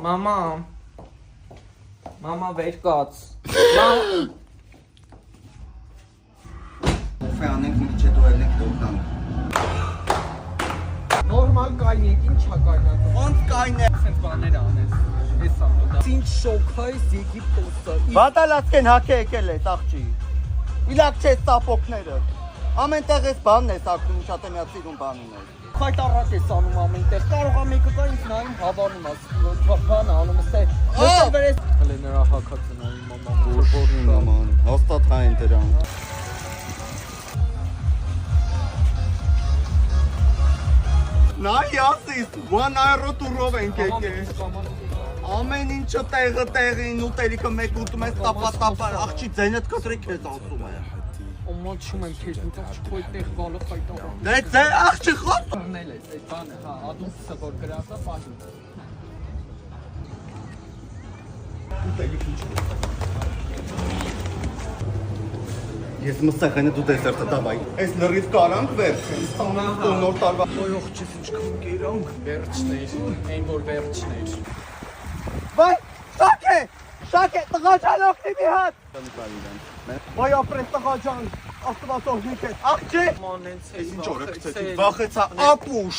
Մամա։ Մամա վեր կաց։ Կոֆե անենք մի քիչ հետո ելնենք դոկտանք։ Նորմալ կայնեք, ինչա կայնածը։ Ոնց կայնե։ Սենց բաներ անես։ Էսա մոդա։ Ինչ շոքայս Եգիպտոսը։ Վատալացկեն հակե եկել ես աղջի։ Իլակ չես տապոկները։ Ամեն տեղ ես բանն ես ակում, շատ եմ սիրուն բան ունես։ Խայտարակ ես անում ամեն տեղ։ Կարող է մեկը կա ինձ նայում հավանում ես։ Բանը անում ես թե։ Հստակ վերես։ Հələ նրա հակացը նայում մաման։ Որն աման, հաստատ հա են դրան։ Նայ ասիս, one euro տուրով ենք եկել։ Ամեն ինչը տեղը տեղին, ուտելիքը մեկ ուտում ես տապա, աղջի ձենդ կտրի քեզ ասում է։ Ոմոչում եմ քեզ, ինձ քոյ տեղ գալը խայտարակ։ Դե ձե աղջի խոս։ Բռնել ես այդ բանը, հա, ադուսը որ գրածա պահի։ Ես մսախենը դու դեսերտը դավայ։ Այս լրիվ կարանք վերջին։ Նոր տարվա։ Ոյ ողջից ինչքան գերանք վերջներ, այն որ վերջներ։ Վայ, շակե, տղաջան օգնի մի հատ։ Վայ ապրես տղաջան, աստված օգնի քեզ։ Աղջի։ Մանենց Ինչ օր է գցեցի։ Վախեցա ապուշ։